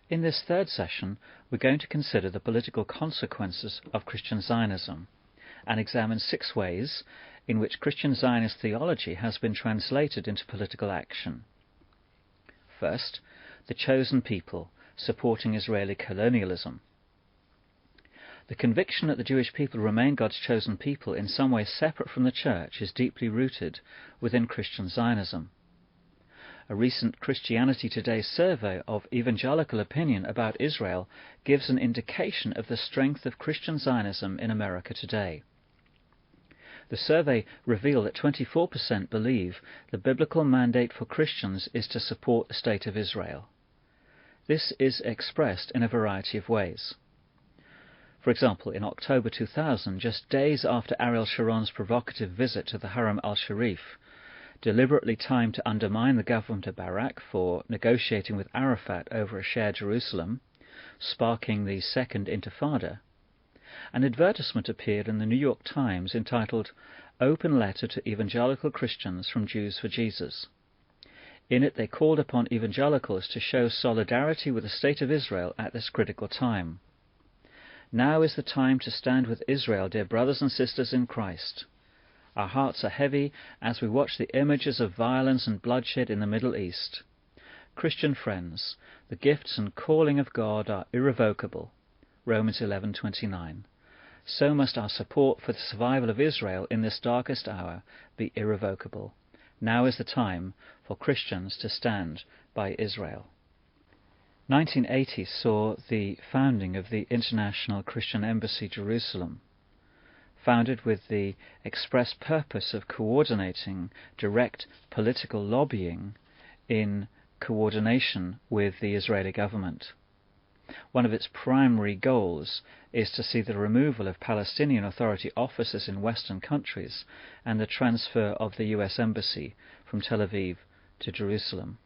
In this third session, we're going to consider the political consequences of Christian Zionism and examine 6 ways in which Christian Zionist theology has been translated into political action. First, the chosen people supporting Israeli colonialism. The conviction that the Jewish people remain God's chosen people in some way separate from the Church is deeply rooted within Christian Zionism. A recent Christianity Today survey of evangelical opinion about Israel gives an indication of the strength of Christian Zionism in America today. The survey revealed that 24% believe the biblical mandate for Christians is to support the State of Israel. This is expressed in a variety of ways. For example, in October 2000, just days after Ariel Sharon's provocative visit to the Haram al-Sharif, deliberately timed to undermine the government of Barak for negotiating with Arafat over a shared Jerusalem, sparking the Second Intifada, an advertisement appeared in the New York Times entitled "Open Letter to Evangelical Christians from Jews for Jesus." In it they called upon evangelicals to show solidarity with the State of Israel at this critical time. "Now is the time to stand with Israel, dear brothers and sisters in Christ. Our hearts are heavy as we watch the images of violence and bloodshed in the Middle East. Christian friends, the gifts and calling of God are irrevocable." Romans 11:29. So must our support for the survival of Israel in this darkest hour be irrevocable. Now is the time for Christians to stand by Israel. 1980 saw the founding of the International Christian Embassy Jerusalem, founded with the express purpose of coordinating direct political lobbying in coordination with the Israeli government. One of its primary goals is to see the removal of Palestinian Authority offices in Western countries and the transfer of the US Embassy from Tel Aviv to Jerusalem.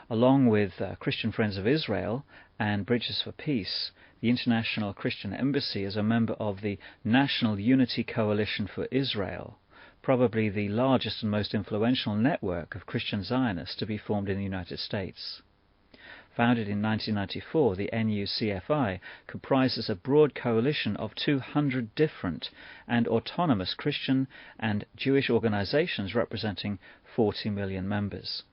Along with Christian Friends of Israel and Bridges for Peace, the International Christian Embassy is a member of the National Unity Coalition for Israel, probably the largest and most influential network of Christian Zionists to be formed in the United States. Founded in 1994, the NUCFI comprises a broad coalition of 200 different and autonomous Christian and Jewish organizations representing 40 million members.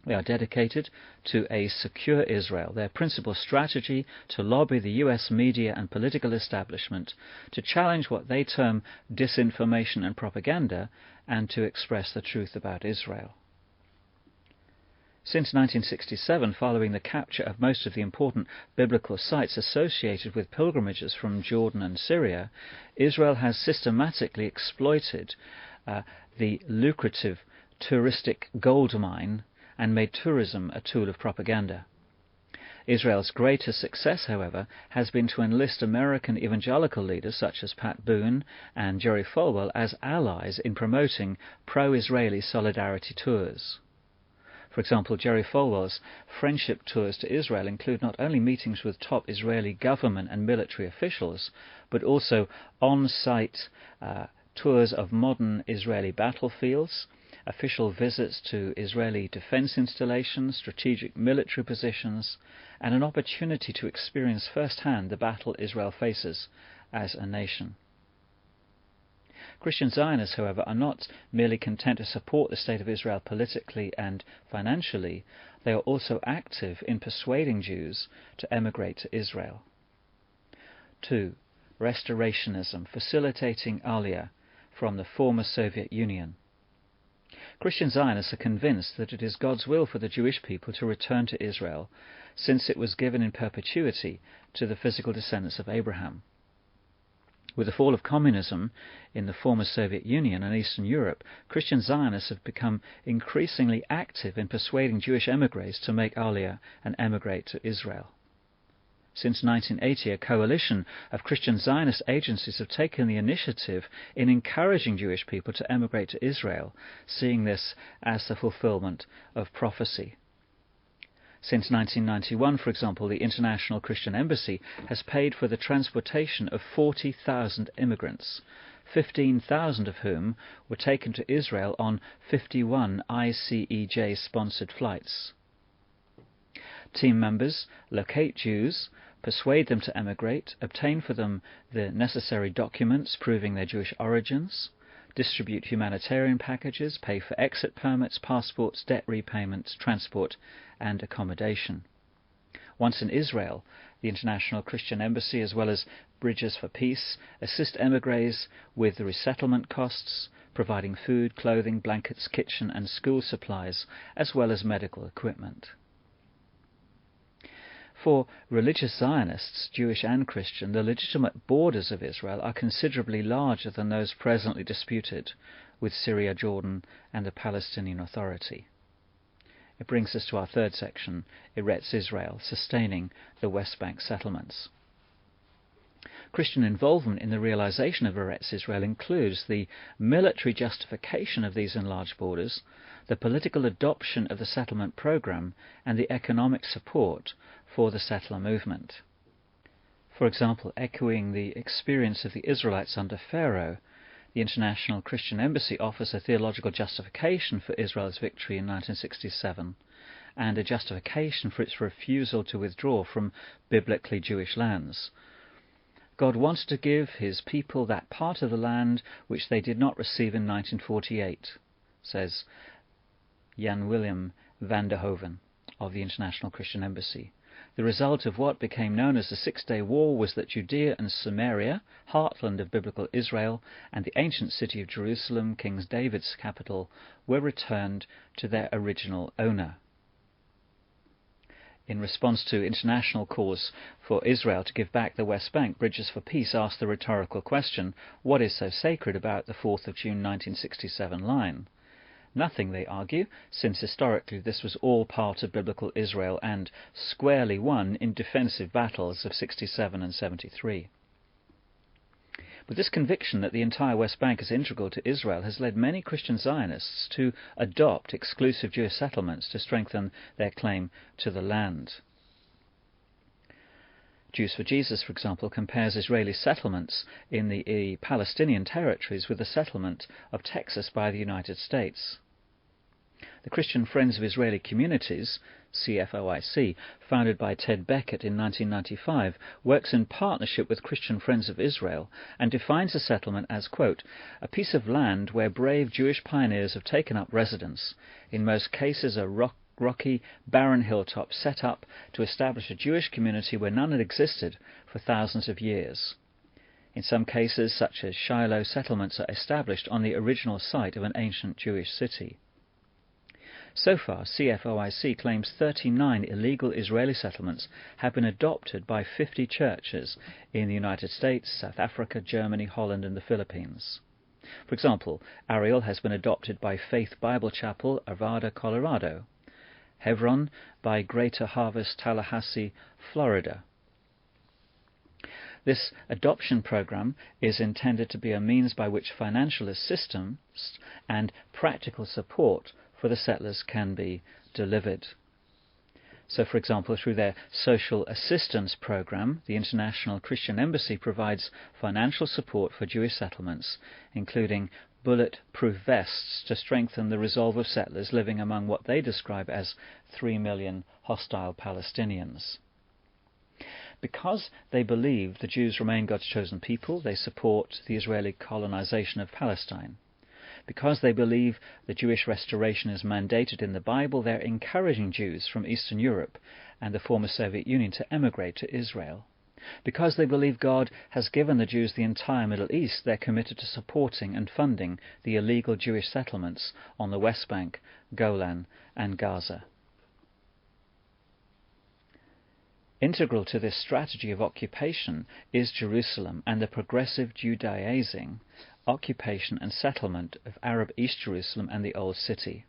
They are dedicated to a secure Israel, their principal strategy to lobby the US media and political establishment, to challenge what they term disinformation and propaganda, and to express the truth about Israel. Since 1967, following the capture of most of the important biblical sites associated with pilgrimages from Jordan and Syria, Israel has systematically exploited the lucrative touristic gold mine and made tourism a tool of propaganda. Israel's greatest success, however, has been to enlist American evangelical leaders such as Pat Boone and Jerry Falwell as allies in promoting pro-Israeli solidarity tours. For example, Jerry Falwell's friendship tours to Israel include not only meetings with top Israeli government and military officials, but also on-site tours of modern Israeli battlefields, official visits to Israeli defense installations, strategic military positions, and an opportunity to experience firsthand the battle Israel faces as a nation. Christian Zionists, however, are not merely content to support the State of Israel politically and financially, they are also active in persuading Jews to emigrate to Israel. 2. Restorationism, facilitating Aliyah from the former Soviet Union. Christian Zionists are convinced that it is God's will for the Jewish people to return to Israel, since it was given in perpetuity to the physical descendants of Abraham. With the fall of communism in the former Soviet Union and Eastern Europe, Christian Zionists have become increasingly active in persuading Jewish emigres to make Aliyah and emigrate to Israel. Since 1980, a coalition of Christian Zionist agencies have taken the initiative in encouraging Jewish people to emigrate to Israel, seeing this as the fulfillment of prophecy. Since 1991, for example, the International Christian Embassy has paid for the transportation of 40,000 immigrants, 15,000 of whom were taken to Israel on 51 ICEJ-sponsored flights. Team members locate Jews, persuade them to emigrate, obtain for them the necessary documents proving their Jewish origins, distribute humanitarian packages, pay for exit permits, passports, debt repayments, transport, and accommodation. Once in Israel, the International Christian Embassy, as well as Bridges for Peace, assist émigrés with the resettlement costs, providing food, clothing, blankets, kitchen and school supplies, as well as medical equipment. For religious Zionists, Jewish and Christian, the legitimate borders of Israel are considerably larger than those presently disputed with Syria, Jordan, and the Palestinian Authority. It brings us to our third section, Eretz Israel, sustaining the West Bank settlements. Christian involvement in the realization of Eretz Israel includes the military justification of these enlarged borders, the political adoption of the settlement program, and the economic support for the settler movement. For example, echoing the experience of the Israelites under Pharaoh, the International Christian Embassy offers a theological justification for Israel's victory in 1967 and a justification for its refusal to withdraw from biblically Jewish lands. God wanted to give his people that part of the land which they did not receive in 1948, says Jan Willem van der Hoven of the International Christian Embassy. The result of what became known as the Six-Day War was that Judea and Samaria, heartland of biblical Israel, and the ancient city of Jerusalem, King David's capital, were returned to their original owner. In response to international calls for Israel to give back the West Bank, Bridges for Peace asked the rhetorical question, what is so sacred about the 4th of June 1967 line? Nothing, they argue, since historically this was all part of biblical Israel and squarely won in defensive battles of 67 and 73. But this conviction that the entire West Bank is integral to Israel has led many Christian Zionists to adopt exclusive Jewish settlements to strengthen their claim to the land. Jews for Jesus, for example, compares Israeli settlements in the Palestinian territories with the settlement of Texas by the United States. The Christian Friends of Israeli Communities, CFOIC, founded by Ted Beckett in 1995, works in partnership with Christian Friends of Israel and defines a settlement as, quote, a piece of land where brave Jewish pioneers have taken up residence, in most cases a rocky, barren hilltop set up to establish a Jewish community where none had existed for thousands of years. In some cases, such as Shiloh, settlements are established on the original site of an ancient Jewish city. So far, CFOIC claims 39 illegal Israeli settlements have been adopted by 50 churches in the United States, South Africa, Germany, Holland and the Philippines. For example, Ariel has been adopted by Faith Bible Chapel, Arvada, Colorado. Hebron by Greater Harvest, Tallahassee, Florida. This adoption program is intended to be a means by which financial assistance and practical support for the settlers can be delivered. So, for example, through their social assistance program, the International Christian Embassy provides financial support for Jewish settlements, including bullet-proof vests to strengthen the resolve of settlers living among what they describe as 3 million hostile Palestinians. Because they believe the Jews remain God's chosen people, they support the Israeli colonization of Palestine. Because they believe the Jewish restoration is mandated in the Bible, they're encouraging Jews from Eastern Europe and the former Soviet Union to emigrate to Israel. Because they believe God has given the Jews the entire Middle East, they're committed to supporting and funding the illegal Jewish settlements on the West Bank, Golan and Gaza. Integral to this strategy of occupation is Jerusalem and the progressive Judaizing occupation and settlement of Arab East Jerusalem and the Old City.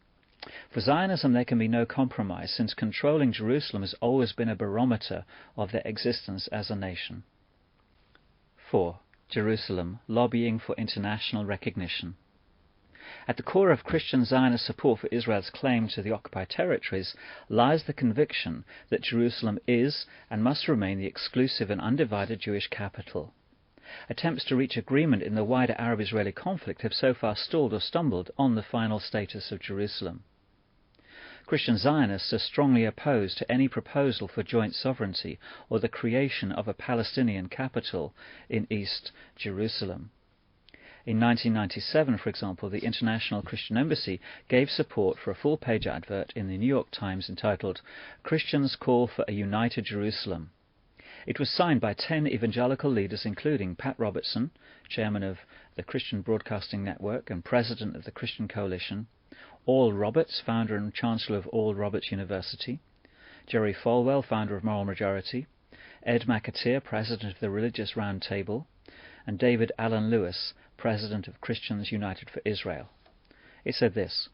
For Zionism there can be no compromise, since controlling Jerusalem has always been a barometer of their existence as a nation. 4. Jerusalem, lobbying for international recognition. At the core of Christian Zionist support for Israel's claim to the occupied territories lies the conviction that Jerusalem is and must remain the exclusive and undivided Jewish capital. Attempts to reach agreement in the wider Arab-Israeli conflict have so far stalled or stumbled on the final status of Jerusalem. Christian Zionists are strongly opposed to any proposal for joint sovereignty or the creation of a Palestinian capital in East Jerusalem. In 1997, for example, the International Christian Embassy gave support for a full-page advert in the New York Times entitled "Christians Call for a United Jerusalem." It was signed by 10 evangelical leaders, including Pat Robertson, chairman of the Christian Broadcasting Network and president of the Christian Coalition, Oral Roberts, founder and chancellor of Oral Roberts University, Jerry Falwell, founder of Moral Majority, Ed McAteer, president of the Religious Round Table, and David Allen Lewis, president of Christians United for Israel. It said this: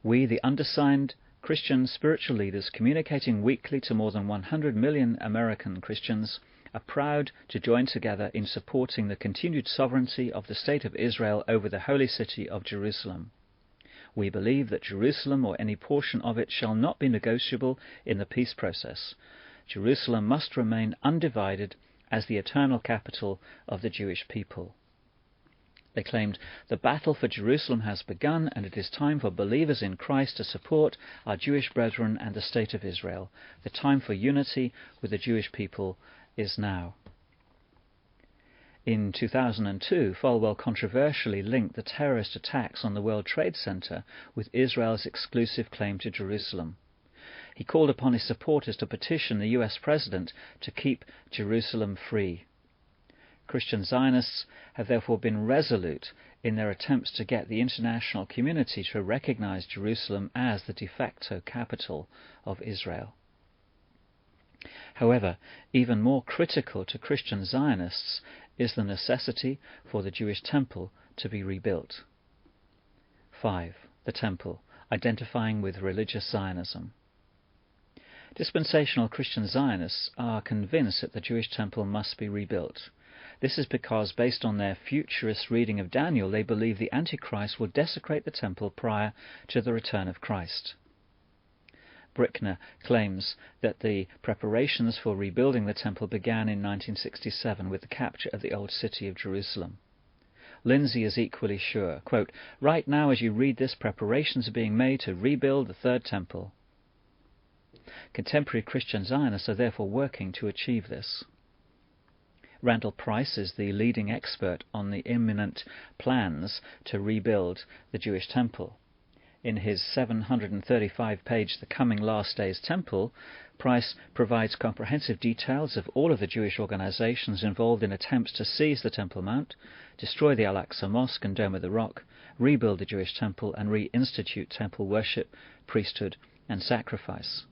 "We, the undersigned Christian spiritual leaders communicating weekly to more than 100 million American Christians, are proud to join together in supporting the continued sovereignty of the State of Israel over the holy city of Jerusalem. We believe that Jerusalem or any portion of it shall not be negotiable in the peace process. Jerusalem must remain undivided as the eternal capital of the Jewish people." They claimed, "The battle for Jerusalem has begun, and it is time for believers in Christ to support our Jewish brethren and the State of Israel. The time for unity with the Jewish people is now." In 2002, Falwell controversially linked the terrorist attacks on the World Trade Center with Israel's exclusive claim to Jerusalem. He called upon his supporters to petition the US president to keep Jerusalem free. Christian Zionists have therefore been resolute in their attempts to get the international community to recognize Jerusalem as the de facto capital of Israel. However, even more critical to Christian Zionists is the necessity for the Jewish temple to be rebuilt. 5. The temple, identifying with religious Zionism. Dispensational Christian Zionists are convinced that the Jewish temple must be rebuilt. This is because, based on their futurist reading of Daniel, they believe the Antichrist will desecrate the temple prior to the return of Christ. Brickner claims that the preparations for rebuilding the temple began in 1967 with the capture of the old city of Jerusalem. Lindsay is equally sure, quote, "Right now as you read this, preparations are being made to rebuild the third temple." Contemporary Christian Zionists are therefore working to achieve this. Randall Price is the leading expert on the imminent plans to rebuild the Jewish temple. In his 735-page The Coming Last Days Temple, Price provides comprehensive details of all of the Jewish organizations involved in attempts to seize the Temple Mount, destroy the Al-Aqsa Mosque and Dome of the Rock, rebuild the Jewish temple, and reinstitute temple worship, priesthood, and sacrifice.